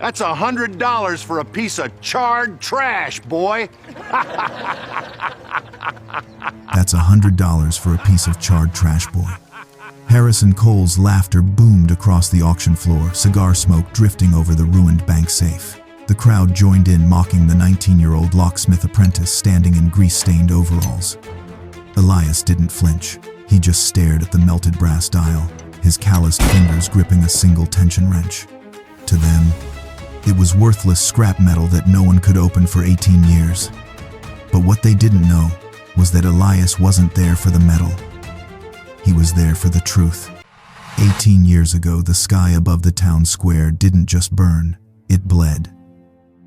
That's $100 for a piece of charred trash, boy. That's $100 for a piece of charred trash, boy. Harrison Cole's laughter boomed across the auction floor, cigar smoke drifting over the ruined bank safe. The crowd joined in, mocking the 19-year-old locksmith apprentice standing in grease-stained overalls. Elias didn't flinch. He just stared at the melted brass dial, his calloused fingers gripping a single tension wrench. To them, it was worthless scrap metal that no one could open for 18 years. But what they didn't know was that Elias wasn't there for the metal. He was there for the truth. 18 years ago, the sky above the town square didn't just burn, it bled.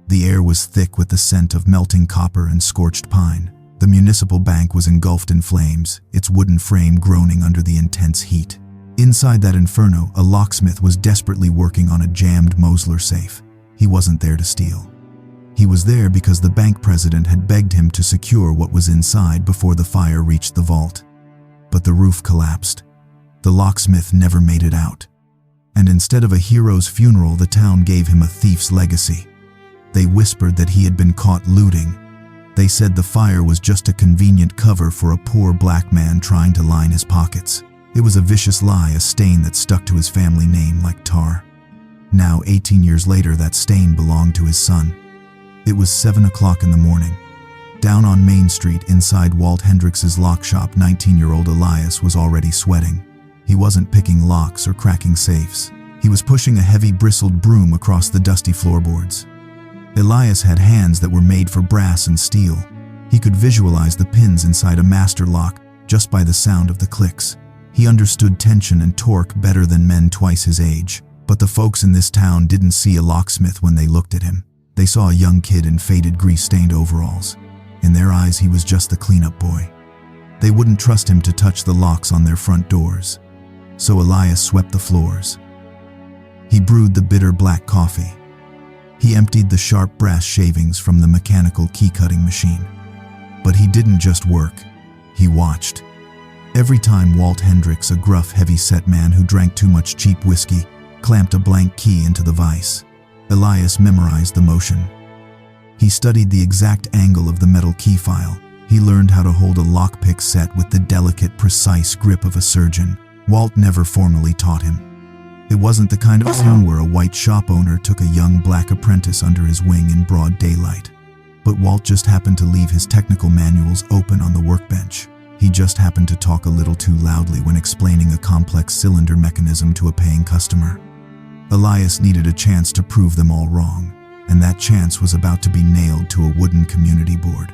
The air was thick with the scent of melting copper and scorched pine. The municipal bank was engulfed in flames, its wooden frame groaning under the intense heat. Inside that inferno, a locksmith was desperately working on a jammed Mosler safe. He wasn't there to steal. He was there because the bank president had begged him to secure what was inside before the fire reached the vault. But the roof collapsed. The locksmith never made it out. And instead of a hero's funeral, the town gave him a thief's legacy. They whispered that he had been caught looting. They said the fire was just a convenient cover for a poor black man trying to line his pockets. It was a vicious lie, a stain that stuck to his family name like tar. Now, 18 years later, that stain belonged to his son. It was 7 o'clock in the morning. Down on Main Street, inside Walt Hendrix's lock shop, 19-year-old Elias was already sweating. He wasn't picking locks or cracking safes. He was pushing a heavy bristled broom across the dusty floorboards. Elias had hands that were made for brass and steel. He could visualize the pins inside a master lock just by the sound of the clicks. He understood tension and torque better than men twice his age. But the folks in this town didn't see a locksmith when they looked at him. They saw a young kid in faded grease-stained overalls. In their eyes, he was just the cleanup boy. They wouldn't trust him to touch the locks on their front doors. So Elias swept the floors. He brewed the bitter black coffee. He emptied the sharp brass shavings from the mechanical key-cutting machine. But he didn't just work. He watched. Every time Walt Hendrix, a gruff, heavy-set man who drank too much cheap whiskey, clamped a blank key into the vise, Elias memorized the motion. He studied the exact angle of the metal key file. He learned how to hold a lockpick set with the delicate, precise grip of a surgeon. Walt never formally taught him. It wasn't the kind of town where a white shop owner took a young black apprentice under his wing in broad daylight. But Walt just happened to leave his technical manuals open on the workbench. He just happened to talk a little too loudly when explaining a complex cylinder mechanism to a paying customer. Elias needed a chance to prove them all wrong, and that chance was about to be nailed to a wooden community board.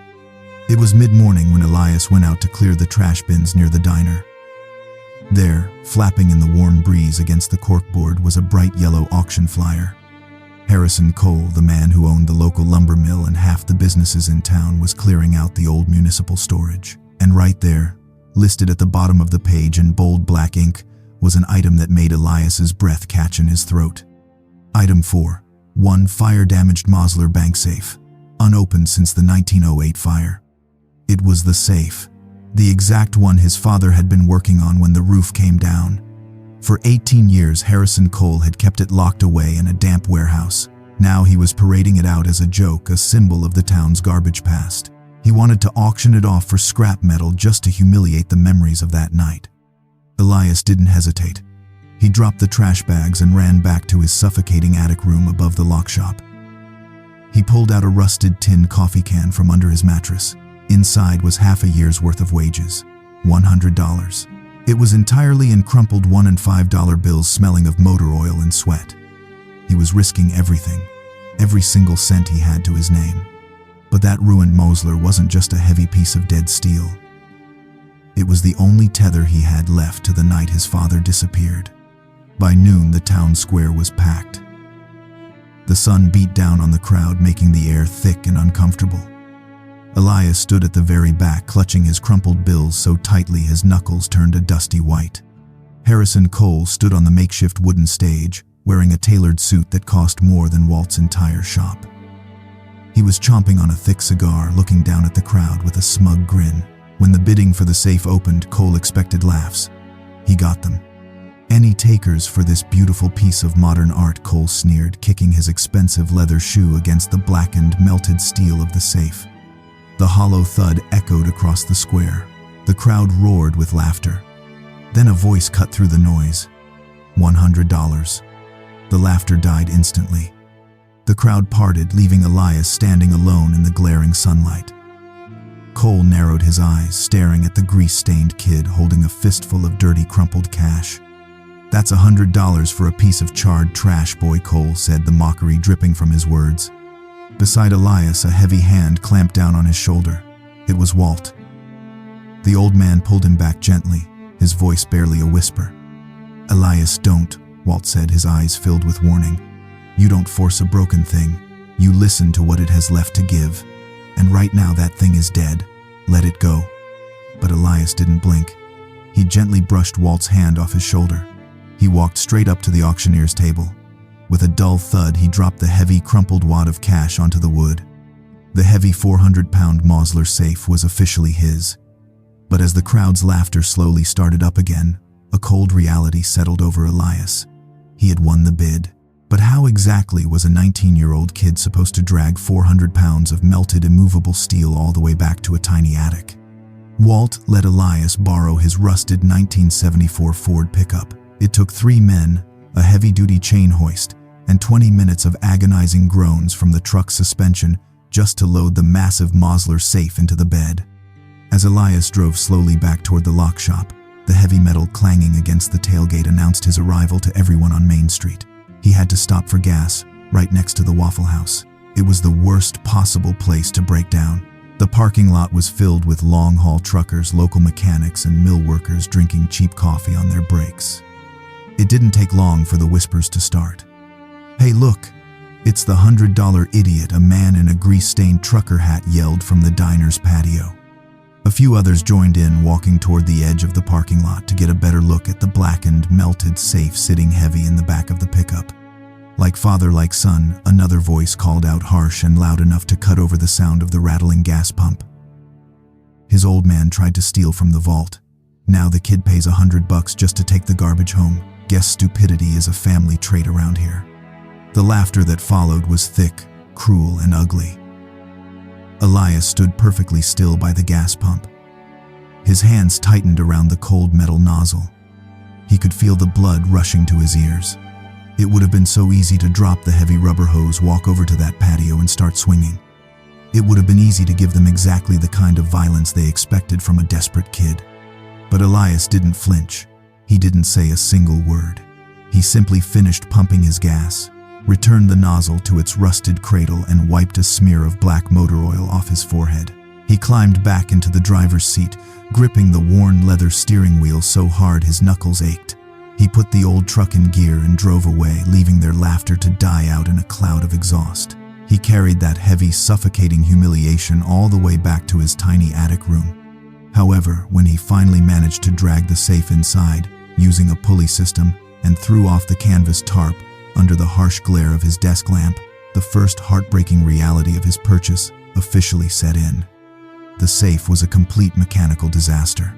It was mid-morning when Elias went out to clear the trash bins near the diner. There, flapping in the warm breeze against the corkboard, was a bright yellow auction flyer. Harrison Cole, the man who owned the local lumber mill and half the businesses in town, was clearing out the old municipal storage. And right there, listed at the bottom of the page in bold black ink, was an item that made Elias's breath catch in his throat. Item 4. One fire-damaged Mosler bank safe, unopened since the 1908 fire. It was the safe, the exact one his father had been working on when the roof came down. For 18 years, Harrison Cole had kept it locked away in a damp warehouse. Now he was parading it out as a joke, a symbol of the town's garbage past. He wanted to auction it off for scrap metal just to humiliate the memories of that night. Elias didn't hesitate. He dropped the trash bags and ran back to his suffocating attic room above the lock shop. He pulled out a rusted tin coffee can from under his mattress. Inside was half a year's worth of wages, $100. It was entirely in crumpled $1 and $5 bills smelling of motor oil and sweat. He was risking everything, every single cent he had to his name. But that ruined Mosler wasn't just a heavy piece of dead steel. It was the only tether he had left to the night his father disappeared. By noon, the town square was packed. The sun beat down on the crowd, making the air thick and uncomfortable. Elias stood at the very back, clutching his crumpled bills so tightly his knuckles turned a dusty white. Harrison Cole stood on the makeshift wooden stage, wearing a tailored suit that cost more than Walt's entire shop. He was chomping on a thick cigar, looking down at the crowd with a smug grin. When the bidding for the safe opened, Cole expected laughs. He got them. "Any takers for this beautiful piece of modern art?" Cole sneered, kicking his expensive leather shoe against the blackened, melted steel of the safe. The hollow thud echoed across the square. The crowd roared with laughter. Then a voice cut through the noise. $100. The laughter died instantly. The crowd parted, leaving Elias standing alone in the glaring sunlight. Cole narrowed his eyes, staring at the grease-stained kid holding a fistful of dirty, crumpled cash. "That's $100 for a piece of charred trash, boy," Cole said, the mockery dripping from his words. Beside Elias, a heavy hand clamped down on his shoulder. It was Walt. The old man pulled him back gently, his voice barely a whisper. "Elias, don't," Walt said, his eyes filled with warning. "You don't force a broken thing. You listen to what it has left to give. And right now that thing is dead. Let it go." But Elias didn't blink. He gently brushed Walt's hand off his shoulder. He walked straight up to the auctioneer's table. With a dull thud, he dropped the heavy, crumpled wad of cash onto the wood. The heavy 400-pound Mosler safe was officially his. But as the crowd's laughter slowly started up again, a cold reality settled over Elias. He had won the bid. But how exactly was a 19-year-old kid supposed to drag 400 pounds of melted, immovable steel all the way back to a tiny attic? Walt let Elias borrow his rusted 1974 Ford pickup. It took 3 men, a heavy-duty chain hoist, and 20 minutes of agonizing groans from the truck's suspension just to load the massive Mosler safe into the bed. As Elias drove slowly back toward the lock shop, the heavy metal clanging against the tailgate announced his arrival to everyone on Main Street. He had to stop for gas, right next to the Waffle House. It was the worst possible place to break down. The parking lot was filled with long-haul truckers, local mechanics, and mill workers drinking cheap coffee on their breaks. It didn't take long for the whispers to start. "Hey, look! It's the $100 idiot," a man in a grease-stained trucker hat yelled from the diner's patio. A few others joined in, walking toward the edge of the parking lot to get a better look at the blackened, melted safe sitting heavy in the back of the pickup. "Like father, like son," another voice called out, harsh and loud enough to cut over the sound of the rattling gas pump. His old man tried to steal from the vault. Now the kid pays $100 just to take the garbage home. Guess stupidity is a family trait around here. The laughter that followed was thick, cruel, and ugly. Elias stood perfectly still by the gas pump. His hands tightened around the cold metal nozzle. He could feel the blood rushing to his ears. It would have been so easy to drop the heavy rubber hose, walk over to that patio, and start swinging. It would have been easy to give them exactly the kind of violence they expected from a desperate kid. But Elias didn't flinch. He didn't say a single word. He simply finished pumping his gas, returned the nozzle to its rusted cradle, and wiped a smear of black motor oil off his forehead. He climbed back into the driver's seat, gripping the worn leather steering wheel so hard his knuckles ached. He put the old truck in gear and drove away, leaving their laughter to die out in a cloud of exhaust. He carried that heavy, suffocating humiliation all the way back to his tiny attic room. However, when he finally managed to drag the safe inside, using a pulley system, and threw off the canvas tarp under the harsh glare of his desk lamp, the first heartbreaking reality of his purchase officially set in. The safe was a complete mechanical disaster.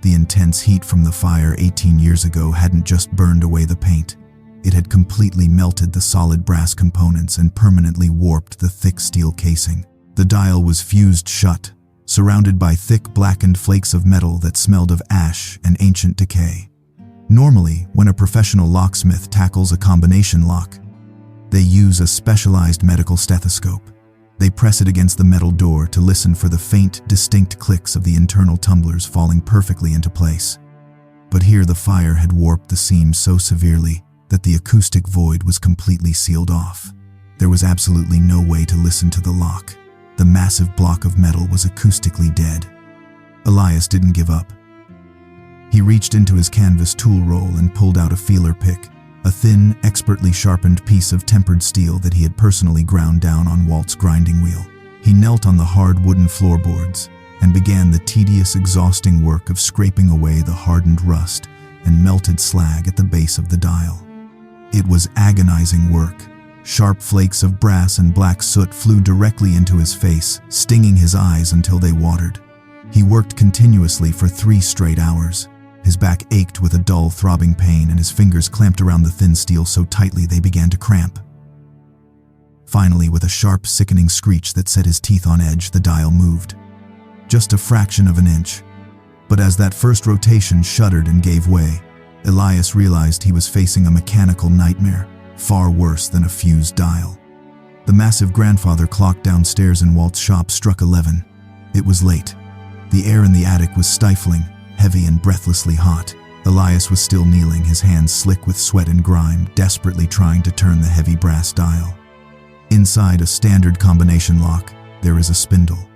The intense heat from the fire 18 years ago hadn't just burned away the paint. It had completely melted the solid brass components and permanently warped the thick steel casing. The dial was fused shut, surrounded by thick blackened flakes of metal that smelled of ash and ancient decay. Normally, when a professional locksmith tackles a combination lock, they use a specialized medical stethoscope. They press it against the metal door to listen for the faint, distinct clicks of the internal tumblers falling perfectly into place. But here the fire had warped the seams so severely that the acoustic void was completely sealed off. There was absolutely no way to listen to the lock. The massive block of metal was acoustically dead. Elias didn't give up. He reached into his canvas tool roll and pulled out a feeler pick, a thin, expertly sharpened piece of tempered steel that he had personally ground down on Walt's grinding wheel. He knelt on the hard wooden floorboards and began the tedious, exhausting work of scraping away the hardened rust and melted slag at the base of the dial. It was agonizing work. Sharp flakes of brass and black soot flew directly into his face, stinging his eyes until they watered. He worked continuously for 3 straight hours. His back ached with a dull, throbbing pain, and his fingers clamped around the thin steel so tightly they began to cramp. Finally, with a sharp, sickening screech that set his teeth on edge, the dial moved. Just a fraction of an inch. But as that first rotation shuddered and gave way, Elias realized he was facing a mechanical nightmare, far worse than a fused dial. The massive grandfather clock downstairs in Walt's shop struck 11. It was late. The air in the attic was stifling, heavy and breathlessly hot. Elias was still kneeling, his hands slick with sweat and grime, desperately trying to turn the heavy brass dial. Inside a standard combination lock, there is a spindle.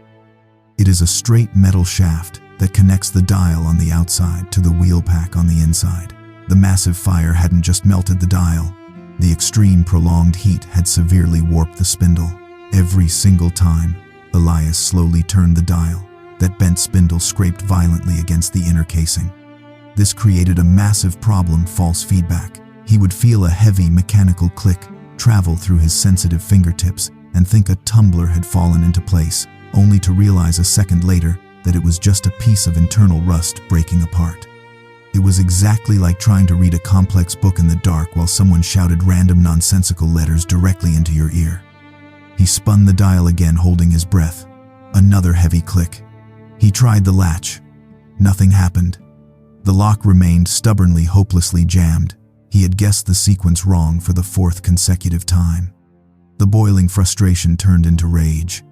It is a straight metal shaft that connects the dial on the outside to the wheel pack on the inside. The massive fire hadn't just melted the dial. The extreme prolonged heat had severely warped the spindle. Every single time, Elias slowly turned the dial, that bent spindle scraped violently against the inner casing. This created a massive problem: false feedback. He would feel a heavy mechanical click travel through his sensitive fingertips and think a tumbler had fallen into place, only to realize a second later that it was just a piece of internal rust breaking apart. It was exactly like trying to read a complex book in the dark while someone shouted random nonsensical letters directly into your ear. He spun the dial again, holding his breath. Another heavy click. He tried the latch. Nothing happened. The lock remained stubbornly, hopelessly jammed. He had guessed the sequence wrong for the fourth consecutive time. The boiling frustration turned into rage.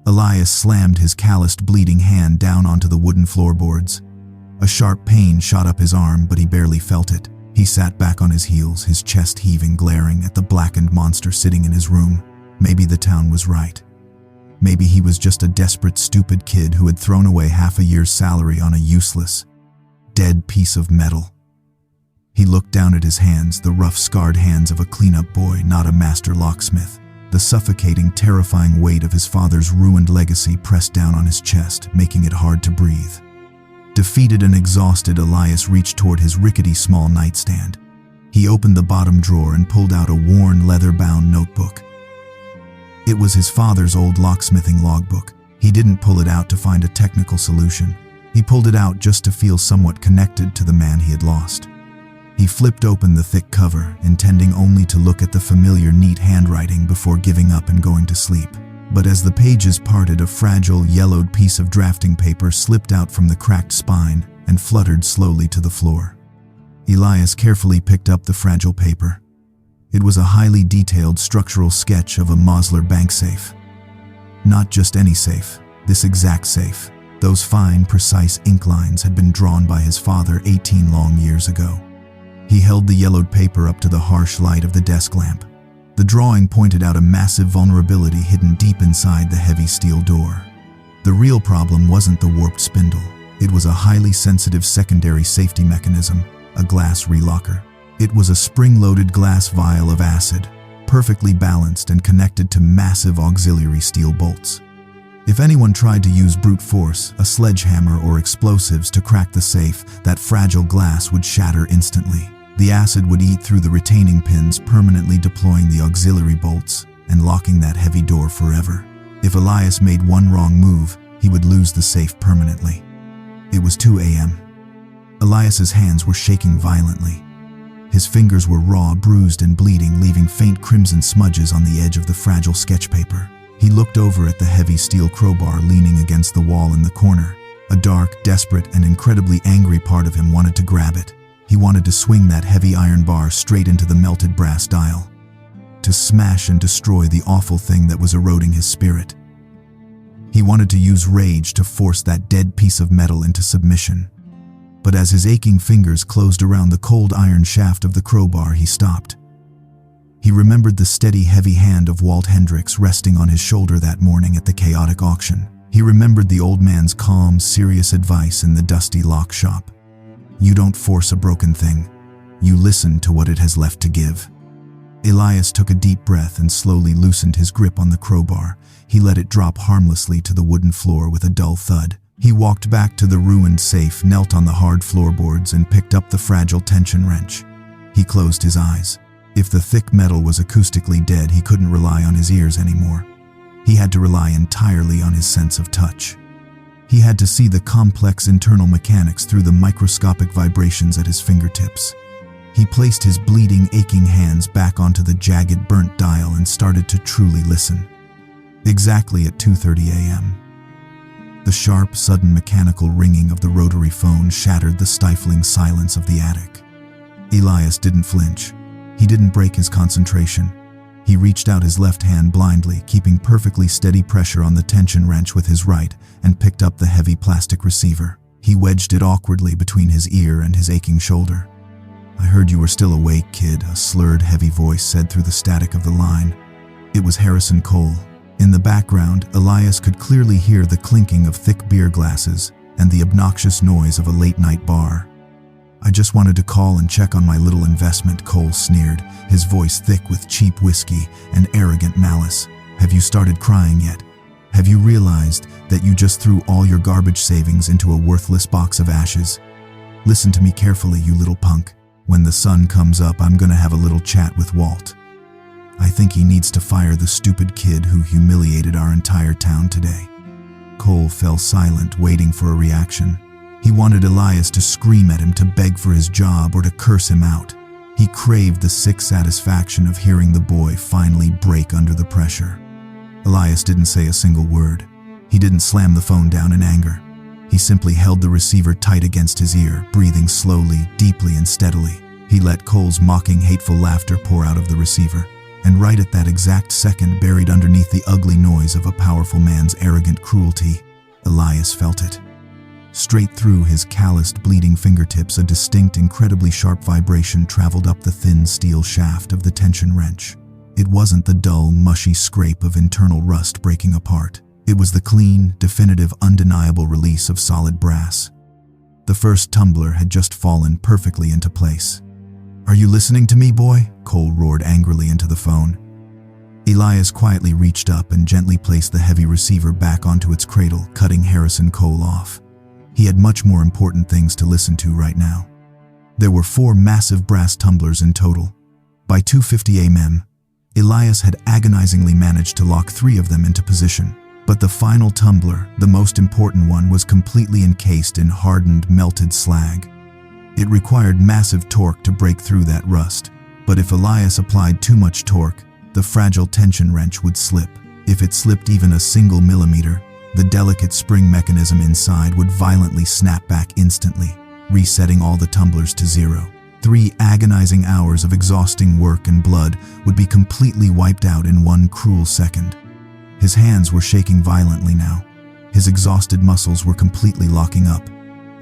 Elias slammed his calloused, bleeding hand down onto the wooden floorboards. A sharp pain shot up his arm, but he barely felt it. He sat back on his heels, his chest heaving, glaring at the blackened monster sitting in his room. Maybe the town was right. Maybe he was just a desperate, stupid kid who had thrown away half a year's salary on a useless, dead piece of metal. He looked down at his hands, the rough, scarred hands of a cleanup boy, not a master locksmith. The suffocating, terrifying weight of his father's ruined legacy pressed down on his chest, making it hard to breathe. Defeated and exhausted, Elias reached toward his rickety small nightstand. He opened the bottom drawer and pulled out a worn, leather-bound notebook. It was his father's old locksmithing logbook. He didn't pull it out to find a technical solution. He pulled it out just to feel somewhat connected to the man he had lost. He flipped open the thick cover, intending only to look at the familiar, neat handwriting before giving up and going to sleep. But as the pages parted, a fragile, yellowed piece of drafting paper slipped out from the cracked spine and fluttered slowly to the floor. Elias carefully picked up the fragile paper. It was a highly detailed structural sketch of a Mosler bank safe. Not just any safe, this exact safe. Those fine, precise ink lines had been drawn by his father 18 long years ago. He held the yellowed paper up to the harsh light of the desk lamp. The drawing pointed out a massive vulnerability hidden deep inside the heavy steel door. The real problem wasn't the warped spindle. It was a highly sensitive secondary safety mechanism, a glass relocker. It was a spring-loaded glass vial of acid, perfectly balanced and connected to massive auxiliary steel bolts. If anyone tried to use brute force, a sledgehammer or explosives to crack the safe, that fragile glass would shatter instantly. The acid would eat through the retaining pins, permanently deploying the auxiliary bolts and locking that heavy door forever. If Elias made one wrong move, he would lose the safe permanently. It was 2 a.m. Elias's hands were shaking violently. His fingers were raw, bruised and bleeding, leaving faint crimson smudges on the edge of the fragile sketch paper. He looked over at the heavy steel crowbar leaning against the wall in the corner. A dark, desperate and incredibly angry part of him wanted to grab it. He wanted to swing that heavy iron bar straight into the melted brass dial, to smash and destroy the awful thing that was eroding his spirit. He wanted to use rage to force that dead piece of metal into submission. But as his aching fingers closed around the cold iron shaft of the crowbar, he stopped. He remembered the steady, heavy hand of Walt Hendricks resting on his shoulder that morning at the chaotic auction. He remembered the old man's calm, serious advice in the dusty lock shop. You don't force a broken thing. You listen to what it has left to give. Elias took a deep breath and slowly loosened his grip on the crowbar. He let it drop harmlessly to the wooden floor with a dull thud. He walked back to the ruined safe, knelt on the hard floorboards and picked up the fragile tension wrench. He closed his eyes. If the thick metal was acoustically dead, he couldn't rely on his ears anymore. He had to rely entirely on his sense of touch. He had to see the complex internal mechanics through the microscopic vibrations at his fingertips. He placed his bleeding, aching hands back onto the jagged, burnt dial and started to truly listen. Exactly at 2:30 a.m. The sharp, sudden mechanical ringing of the rotary phone shattered the stifling silence of the attic. Elias didn't flinch. He didn't break his concentration. He reached out his left hand blindly, keeping perfectly steady pressure on the tension wrench with his right, and picked up the heavy plastic receiver. He wedged it awkwardly between his ear and his aching shoulder. "I heard you were still awake, kid," a slurred, heavy voice said through the static of the line. It was Harrison Cole. In the background, Elias could clearly hear the clinking of thick beer glasses and the obnoxious noise of a late-night bar. "I just wanted to call and check on my little investment," Cole sneered, his voice thick with cheap whiskey and arrogant malice. "Have you started crying yet? Have you realized that you just threw all your garbage savings into a worthless box of ashes? Listen to me carefully, you little punk. When the sun comes up, I'm gonna have a little chat with Walt. I think he needs to fire the stupid kid who humiliated our entire town today." Cole fell silent, waiting for a reaction. He wanted Elias to scream at him, to beg for his job, or to curse him out. He craved the sick satisfaction of hearing the boy finally break under the pressure. Elias didn't say a single word. He didn't slam the phone down in anger. He simply held the receiver tight against his ear, breathing slowly, deeply, and steadily. He let Cole's mocking, hateful laughter pour out of the receiver. And right at that exact second, buried underneath the ugly noise of a powerful man's arrogant cruelty, Elias felt it. Straight through his calloused, bleeding fingertips, a distinct, incredibly sharp vibration traveled up the thin steel shaft of the tension wrench. It wasn't the dull, mushy scrape of internal rust breaking apart. It was the clean, definitive, undeniable release of solid brass. The first tumbler had just fallen perfectly into place. "Are you listening to me, boy?" Cole roared angrily into the phone. Elias quietly reached up and gently placed the heavy receiver back onto its cradle, cutting Harrison Cole off. He had much more important things to listen to right now. There were 4 massive brass tumblers in total. By 2:50 a.m., Elias had agonizingly managed to lock 3 of them into position. But the final tumbler, the most important one, was completely encased in hardened, melted slag. It required massive torque to break through that rust. But if Elias applied too much torque, the fragile tension wrench would slip. If it slipped even a single millimeter, the delicate spring mechanism inside would violently snap back instantly, resetting all the tumblers to 0. 3 agonizing hours of exhausting work and blood would be completely wiped out in one cruel second. His hands were shaking violently now. His exhausted muscles were completely locking up.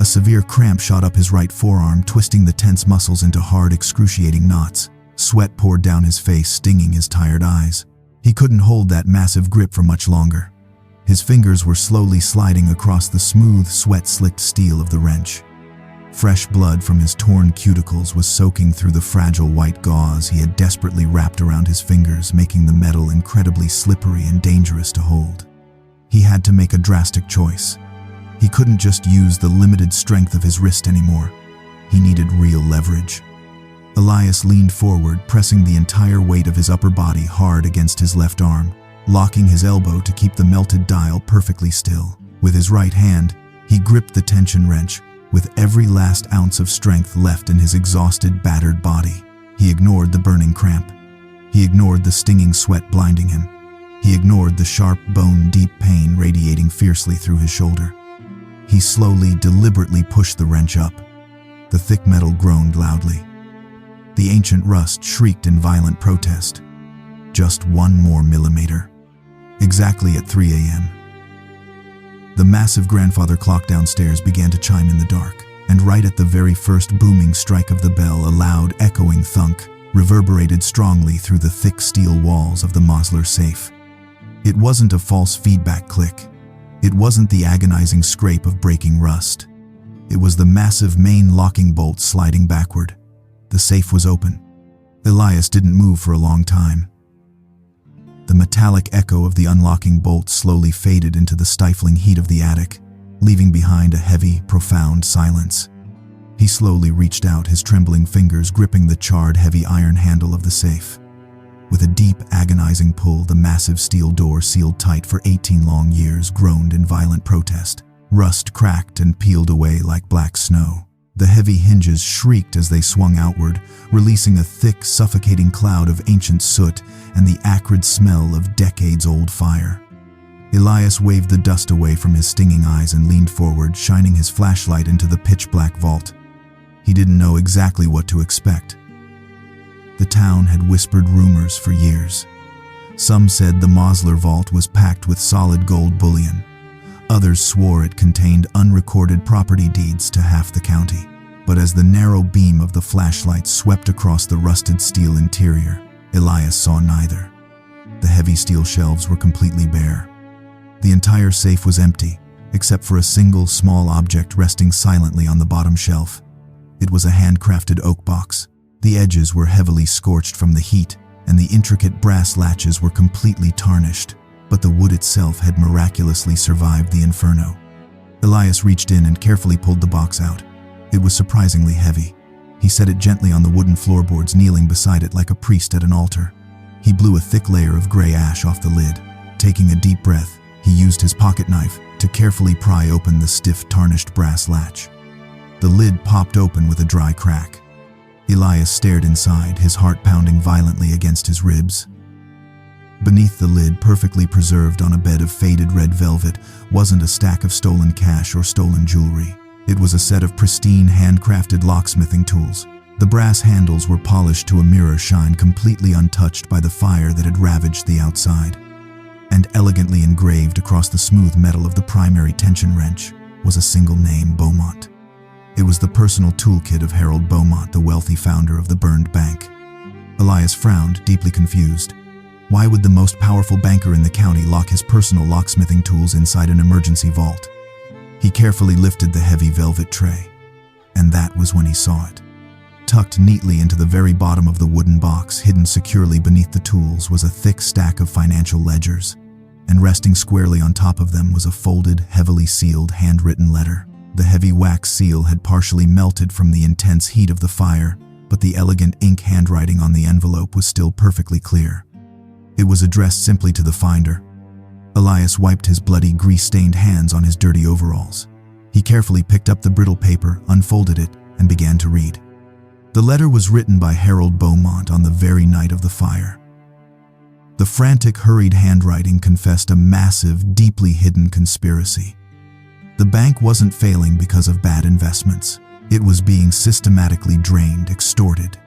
A severe cramp shot up his right forearm, twisting the tense muscles into hard, excruciating knots. Sweat poured down his face, stinging his tired eyes. He couldn't hold that massive grip for much longer. His fingers were slowly sliding across the smooth, sweat-slicked steel of the wrench. Fresh blood from his torn cuticles was soaking through the fragile white gauze he had desperately wrapped around his fingers, making the metal incredibly slippery and dangerous to hold. He had to make a drastic choice. He couldn't just use the limited strength of his wrist anymore. He needed real leverage. Elias leaned forward, pressing the entire weight of his upper body hard against his left arm, locking his elbow to keep the melted dial perfectly still. With his right hand, he gripped the tension wrench, with every last ounce of strength left in his exhausted, battered body. He ignored the burning cramp. He ignored the stinging sweat blinding him. He ignored the sharp, bone-deep pain radiating fiercely through his shoulder. He slowly, deliberately pushed the wrench up. The thick metal groaned loudly. The ancient rust shrieked in violent protest. Just 1 more millimeter. Exactly at 3 a.m. The massive grandfather clock downstairs began to chime in the dark, and right at the very first booming strike of the bell, a loud, echoing thunk reverberated strongly through the thick steel walls of the Mosler safe. It wasn't a false feedback click. It wasn't the agonizing scrape of breaking rust. It was the massive main locking bolt sliding backward. The safe was open. Elias didn't move for a long time. The metallic echo of the unlocking bolt slowly faded into the stifling heat of the attic, leaving behind a heavy, profound silence. He slowly reached out, his trembling fingers gripping the charred, heavy iron handle of the safe. With a deep, agonizing pull, the massive steel door, sealed tight for 18 long years, groaned in violent protest. Rust cracked and peeled away like black snow. The heavy hinges shrieked as they swung outward, releasing a thick, suffocating cloud of ancient soot and the acrid smell of decades-old fire. Elias waved the dust away from his stinging eyes and leaned forward, shining his flashlight into the pitch-black vault. He didn't know exactly what to expect. The town had whispered rumors for years. Some said the Mosler vault was packed with solid gold bullion. Others swore it contained unrecorded property deeds to half the county. But as the narrow beam of the flashlight swept across the rusted steel interior, Elias saw neither. The heavy steel shelves were completely bare. The entire safe was empty, except for a single small object resting silently on the bottom shelf. It was a handcrafted oak box. The edges were heavily scorched from the heat, and the intricate brass latches were completely tarnished, but the wood itself had miraculously survived the inferno. Elias reached in and carefully pulled the box out. It was surprisingly heavy. He set it gently on the wooden floorboards, kneeling beside it like a priest at an altar. He blew a thick layer of gray ash off the lid. Taking a deep breath, he used his pocket knife to carefully pry open the stiff, tarnished brass latch. The lid popped open with a dry crack. Elias stared inside, his heart pounding violently against his ribs. Beneath the lid, perfectly preserved on a bed of faded red velvet, wasn't a stack of stolen cash or stolen jewelry. It was a set of pristine, handcrafted locksmithing tools. The brass handles were polished to a mirror shine, completely untouched by the fire that had ravaged the outside. And elegantly engraved across the smooth metal of the primary tension wrench was a single name, Beaumont. It was the personal toolkit of Harold Beaumont, the wealthy founder of the burned bank. Elias frowned, deeply confused. Why would the most powerful banker in the county lock his personal locksmithing tools inside an emergency vault? He carefully lifted the heavy velvet tray, and that was when he saw it. Tucked neatly into the very bottom of the wooden box, hidden securely beneath the tools, was a thick stack of financial ledgers, and resting squarely on top of them was a folded, heavily sealed, handwritten letter. The heavy wax seal had partially melted from the intense heat of the fire, but the elegant ink handwriting on the envelope was still perfectly clear. It was addressed simply to the finder. Elias wiped his bloody, grease-stained hands on his dirty overalls. He carefully picked up the brittle paper, unfolded it, and began to read. The letter was written by Harold Beaumont on the very night of the fire. The frantic, hurried handwriting confessed a massive, deeply hidden conspiracy. The bank wasn't failing because of bad investments. It was being systematically drained, extorted,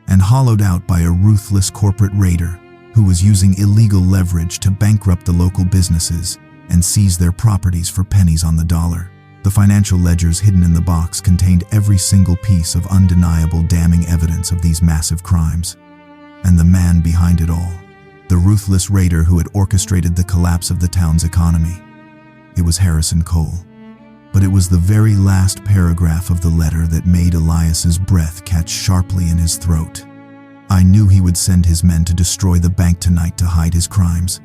and hollowed out by a ruthless corporate raider who was using illegal leverage to bankrupt the local businesses and seize their properties for pennies on the dollar. The financial ledgers hidden in the box contained every single piece of undeniable, damning evidence of these massive crimes. And the man behind it all, the ruthless raider who had orchestrated the collapse of the town's economy. It was Harrison Cole. But it was the very last paragraph of the letter that made Elias's breath catch sharply in his throat. I knew he would send his men to destroy the bank tonight to hide his crimes.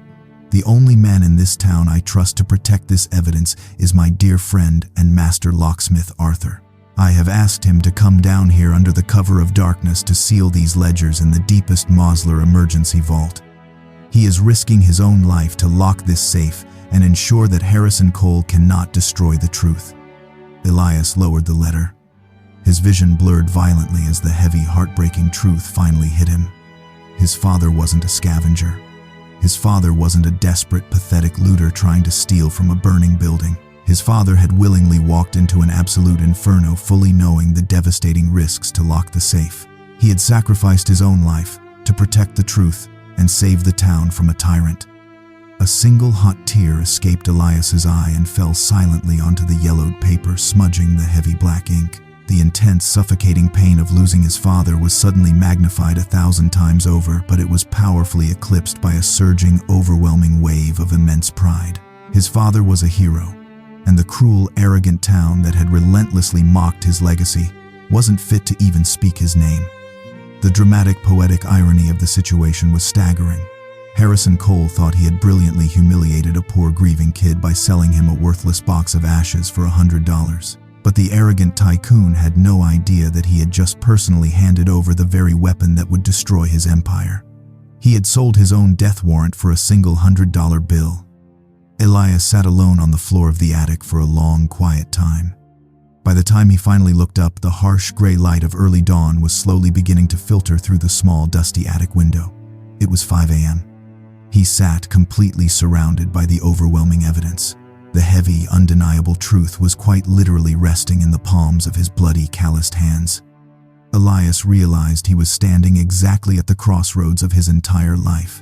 The only man in this town I trust to protect this evidence is my dear friend and master locksmith Arthur. I have asked him to come down here under the cover of darkness to seal these ledgers in the deepest Mosler emergency vault. He is risking his own life to lock this safe and ensure that Harrison Cole cannot destroy the truth. Elias lowered the letter. His vision blurred violently as the heavy, heartbreaking truth finally hit him. His father wasn't a scavenger. His father wasn't a desperate, pathetic looter trying to steal from a burning building. His father had willingly walked into an absolute inferno, fully knowing the devastating risks to lock the safe. He had sacrificed his own life to protect the truth and save the town from a tyrant. A single hot tear escaped Elias's eye and fell silently onto the yellowed paper, smudging the heavy black ink. The intense, suffocating pain of losing his father was suddenly magnified 1,000 times over, but it was powerfully eclipsed by a surging, overwhelming wave of immense pride. His father was a hero, and the cruel, arrogant town that had relentlessly mocked his legacy wasn't fit to even speak his name. The dramatic, poetic irony of the situation was staggering. Harrison Cole thought he had brilliantly humiliated a poor, grieving kid by selling him a worthless box of ashes for $100. But the arrogant tycoon had no idea that he had just personally handed over the very weapon that would destroy his empire. He had sold his own death warrant for a single $100 bill. Elias sat alone on the floor of the attic for a long, quiet time. By the time he finally looked up, the harsh gray light of early dawn was slowly beginning to filter through the small, dusty attic window. It was 5 a.m. He sat completely surrounded by the overwhelming evidence. The heavy, undeniable truth was quite literally resting in the palms of his bloody, calloused hands. Elias realized he was standing exactly at the crossroads of his entire life.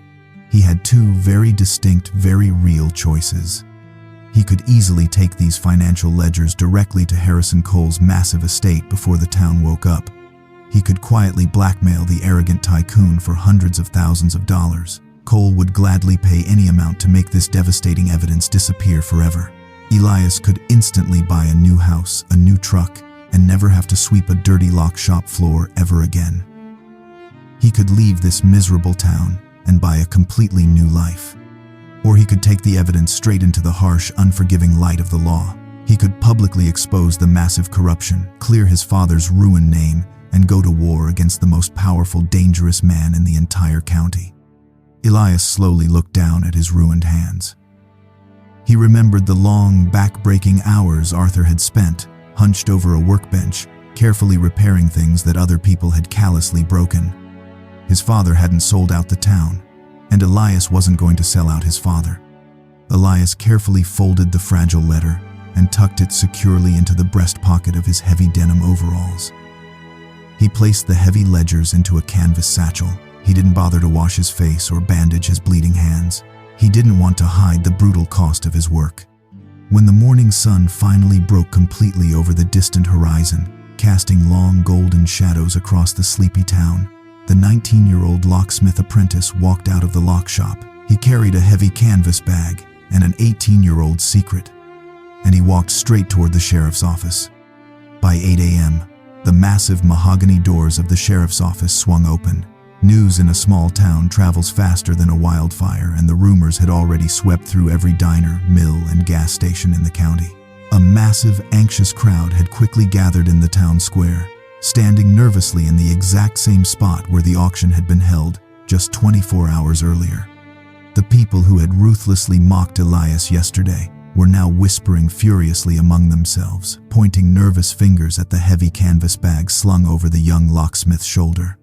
He had two very distinct, very real choices. He could easily take these financial ledgers directly to Harrison Cole's massive estate before the town woke up. He could quietly blackmail the arrogant tycoon for hundreds of thousands of dollars. Cole would gladly pay any amount to make this devastating evidence disappear forever. Elias could instantly buy a new house, a new truck, and never have to sweep a dirty lock shop floor ever again. He could leave this miserable town and buy a completely new life. Or he could take the evidence straight into the harsh, unforgiving light of the law. He could publicly expose the massive corruption, clear his father's ruined name, and go to war against the most powerful, dangerous man in the entire county. Elias slowly looked down at his ruined hands. He remembered the long, back-breaking hours Arthur had spent, hunched over a workbench, carefully repairing things that other people had callously broken. His father hadn't sold out the town, and Elias wasn't going to sell out his father. Elias carefully folded the fragile letter and tucked it securely into the breast pocket of his heavy denim overalls. He placed the heavy ledgers into a canvas satchel. He didn't bother to wash his face or bandage his bleeding hands. He didn't want to hide the brutal cost of his work. When the morning sun finally broke completely over the distant horizon, casting long golden shadows across the sleepy town, the 19-year-old locksmith apprentice walked out of the lock shop. He carried a heavy canvas bag and an 18-year-old secret, and he walked straight toward the sheriff's office. By 8 a.m., the massive mahogany doors of the sheriff's office swung open. News in a small town travels faster than a wildfire, and the rumors had already swept through every diner, mill, and gas station in the county. A massive, anxious crowd had quickly gathered in the town square, standing nervously in the exact same spot where the auction had been held just 24 hours earlier. The people who had ruthlessly mocked Elias yesterday were now whispering furiously among themselves, pointing nervous fingers at the heavy canvas bag slung over the young locksmith's shoulder.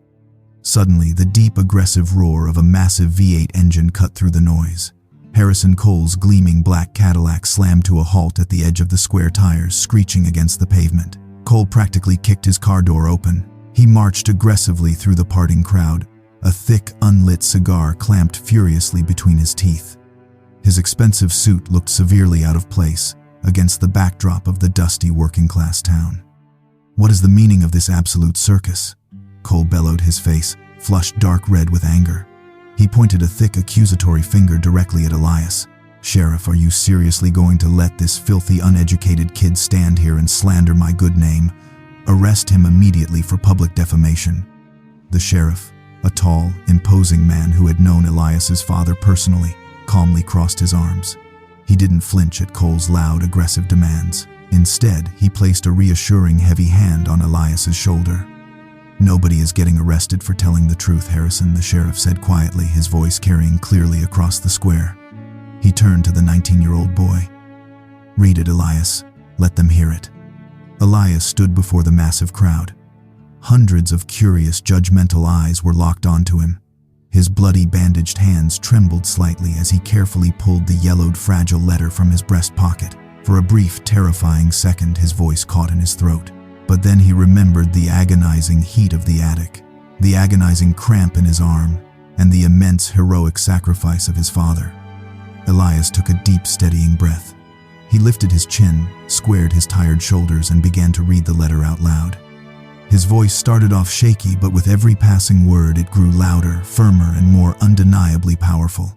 Suddenly, the deep, aggressive roar of a massive V8 engine cut through the noise. Harrison Cole's gleaming black Cadillac slammed to a halt at the edge of the square tires, screeching against the pavement. Cole practically kicked his car door open. He marched aggressively through the parting crowd, a thick, unlit cigar clamped furiously between his teeth. His expensive suit looked severely out of place against the backdrop of the dusty working-class town. What is the meaning of this absolute circus? Cole bellowed, his face flushed dark red with anger. He pointed a thick, accusatory finger directly at Elias. "Sheriff, are you seriously going to let this filthy, uneducated kid stand here and slander my good name? Arrest him immediately for public defamation." The sheriff, a tall, imposing man who had known Elias's father personally, calmly crossed his arms. He didn't flinch at Cole's loud, aggressive demands. Instead, he placed a reassuring, heavy hand on Elias's shoulder. "Nobody is getting arrested for telling the truth, Harrison," the sheriff said quietly, his voice carrying clearly across the square. He turned to the 19-year-old boy. "Read it, Elias. Let them hear it." Elias stood before the massive crowd. Hundreds of curious, judgmental eyes were locked onto him. His bloody, bandaged hands trembled slightly as he carefully pulled the yellowed, fragile letter from his breast pocket. For a brief, terrifying second, his voice caught in his throat. But then he remembered the agonizing heat of the attic, the agonizing cramp in his arm, and the immense, heroic sacrifice of his father. Elias took a deep, steadying breath. He lifted his chin, squared his tired shoulders, and began to read the letter out loud. His voice started off shaky, but with every passing word it grew louder, firmer, and more undeniably powerful.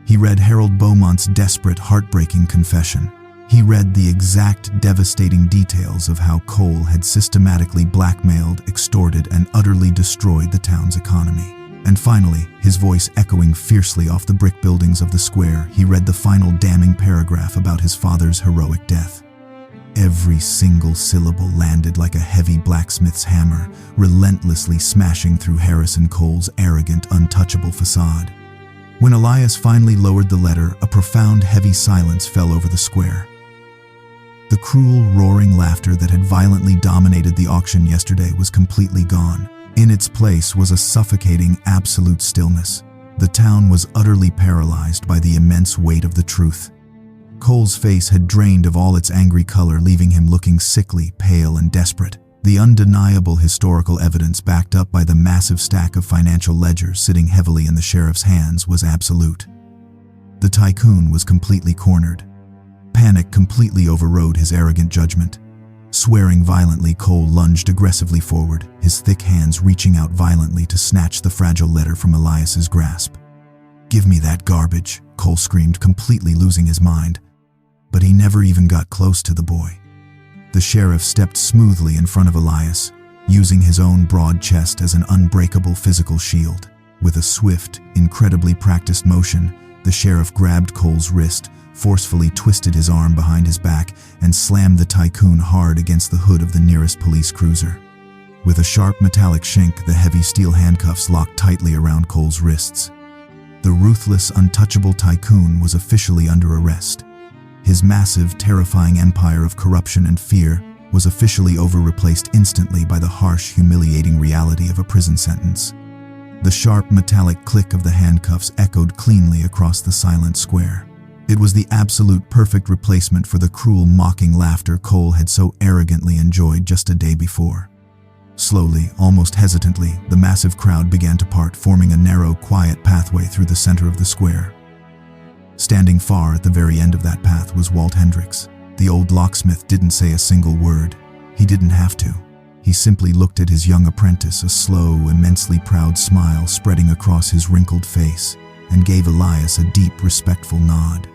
He read Harold Beaumont's desperate, heartbreaking confession. He read the exact, devastating details of how Cole had systematically blackmailed, extorted, and utterly destroyed the town's economy. And finally, his voice echoing fiercely off the brick buildings of the square, he read the final damning paragraph about his father's heroic death. Every single syllable landed like a heavy blacksmith's hammer, relentlessly smashing through Harrison Cole's arrogant, untouchable facade. When Elias finally lowered the letter, a profound, heavy silence fell over the square. The cruel, roaring laughter that had violently dominated the auction yesterday was completely gone. In its place was a suffocating, absolute stillness. The town was utterly paralyzed by the immense weight of the truth. Cole's face had drained of all its angry color, leaving him looking sickly, pale, and desperate. The undeniable historical evidence, backed up by the massive stack of financial ledgers sitting heavily in the sheriff's hands, was absolute. The tycoon was completely cornered. Panic completely overrode his arrogant judgment. Swearing violently, Cole lunged aggressively forward, his thick hands reaching out violently to snatch the fragile letter from Elias's grasp. "Give me that garbage," Cole screamed, completely losing his mind. But he never even got close to the boy. The sheriff stepped smoothly in front of Elias, using his own broad chest as an unbreakable physical shield. With a swift, incredibly practiced motion, the sheriff grabbed Cole's wrist, forcefully twisted his arm behind his back, and slammed the tycoon hard against the hood of the nearest police cruiser. With a sharp metallic shink, the heavy steel handcuffs locked tightly around Cole's wrists. The ruthless, untouchable tycoon was officially under arrest. His massive, terrifying empire of corruption and fear was officially replaced instantly by the harsh, humiliating reality of a prison sentence. The sharp, metallic click of the handcuffs echoed cleanly across the silent square. It was the absolute perfect replacement for the cruel, mocking laughter Cole had so arrogantly enjoyed just a day before. Slowly, almost hesitantly, the massive crowd began to part, forming a narrow, quiet pathway through the center of the square. Standing far at the very end of that path was Walt Hendricks. The old locksmith didn't say a single word. He didn't have to. He simply looked at his young apprentice, a slow, immensely proud smile spreading across his wrinkled face, and gave Elias a deep, respectful nod.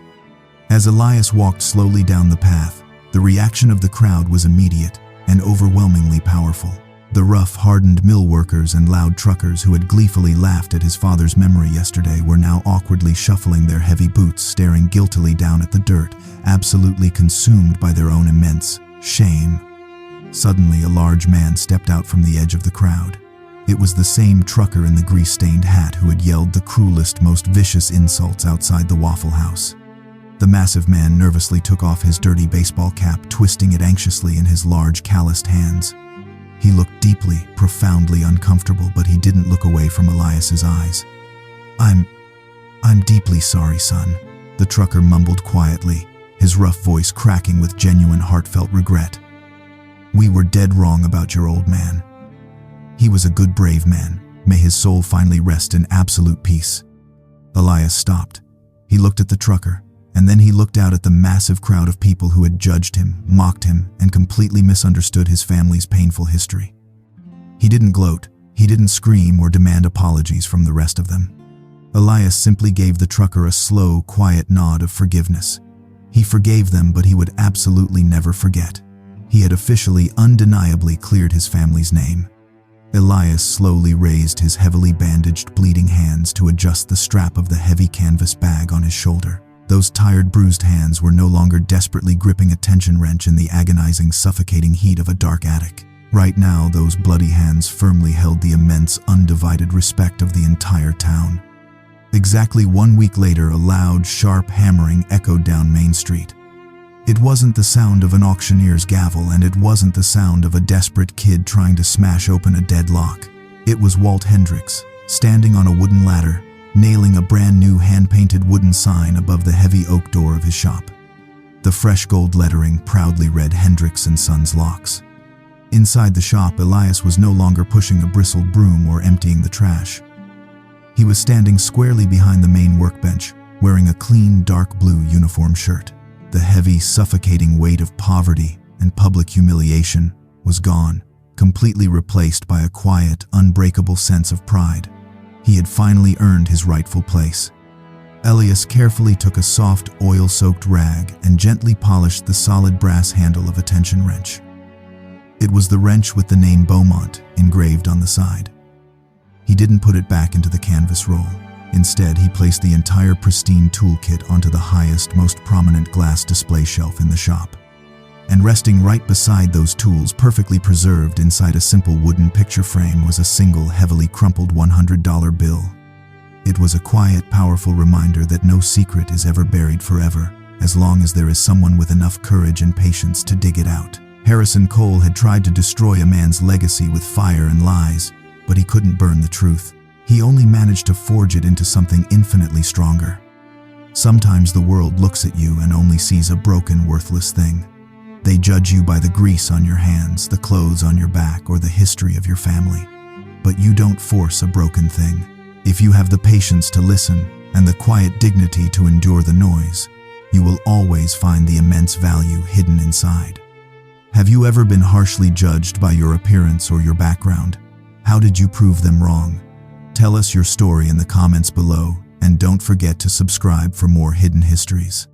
As Elias walked slowly down the path, the reaction of the crowd was immediate and overwhelmingly powerful. The rough, hardened mill workers and loud truckers who had gleefully laughed at his father's memory yesterday were now awkwardly shuffling their heavy boots, staring guiltily down at the dirt, absolutely consumed by their own immense shame. Suddenly, a large man stepped out from the edge of the crowd. It was the same trucker in the grease-stained hat who had yelled the cruelest, most vicious insults outside the Waffle House. The massive man nervously took off his dirty baseball cap, twisting it anxiously in his large, calloused hands. He looked deeply, profoundly uncomfortable, but he didn't look away from Elias's eyes. I'm deeply sorry, son," the trucker mumbled quietly, his rough voice cracking with genuine, heartfelt regret. "We were dead wrong about your old man. He was a good, brave man. May his soul finally rest in absolute peace." Elias stopped. He looked at the trucker, and then he looked out at the massive crowd of people who had judged him, mocked him, and completely misunderstood his family's painful history. He didn't gloat, he didn't scream or demand apologies from the rest of them. Elias simply gave the trucker a slow, quiet nod of forgiveness. He forgave them, but he would absolutely never forget. He had officially, undeniably cleared his family's name. Elias slowly raised his heavily bandaged, bleeding hands to adjust the strap of the heavy canvas bag on his shoulder. Those tired, bruised hands were no longer desperately gripping a tension wrench in the agonizing, suffocating heat of a dark attic. Right now, those bloody hands firmly held the immense, undivided respect of the entire town. Exactly 1 week later, a loud, sharp hammering echoed down Main Street. It wasn't the sound of an auctioneer's gavel, and it wasn't the sound of a desperate kid trying to smash open a dead lock. It was Walt Hendricks, standing on a wooden ladder, nailing a brand new hand-painted wooden sign above the heavy oak door of his shop. The fresh gold lettering proudly read Hendricks & Sons Locks. Inside the shop, Elias was no longer pushing a bristled broom or emptying the trash. He was standing squarely behind the main workbench, wearing a clean, dark blue uniform shirt. The heavy, suffocating weight of poverty and public humiliation was gone, completely replaced by a quiet, unbreakable sense of pride. He had finally earned his rightful place. Elias carefully took a soft, oil-soaked rag and gently polished the solid brass handle of a tension wrench. It was the wrench with the name Beaumont engraved on the side. He didn't put it back into the canvas roll. Instead, he placed the entire pristine toolkit onto the highest, most prominent glass display shelf in the shop. And resting right beside those tools, perfectly preserved inside a simple wooden picture frame, was a single, heavily crumpled $100 bill. It was a quiet, powerful reminder that no secret is ever buried forever, as long as there is someone with enough courage and patience to dig it out. Harrison Cole had tried to destroy a man's legacy with fire and lies, but he couldn't burn the truth. He only managed to forge it into something infinitely stronger. Sometimes the world looks at you and only sees a broken, worthless thing. They judge you by the grease on your hands, the clothes on your back, or the history of your family. But you don't force a broken thing. If you have the patience to listen and the quiet dignity to endure the noise, you will always find the immense value hidden inside. Have you ever been harshly judged by your appearance or your background? How did you prove them wrong? Tell us your story in the comments below, and don't forget to subscribe for more hidden histories.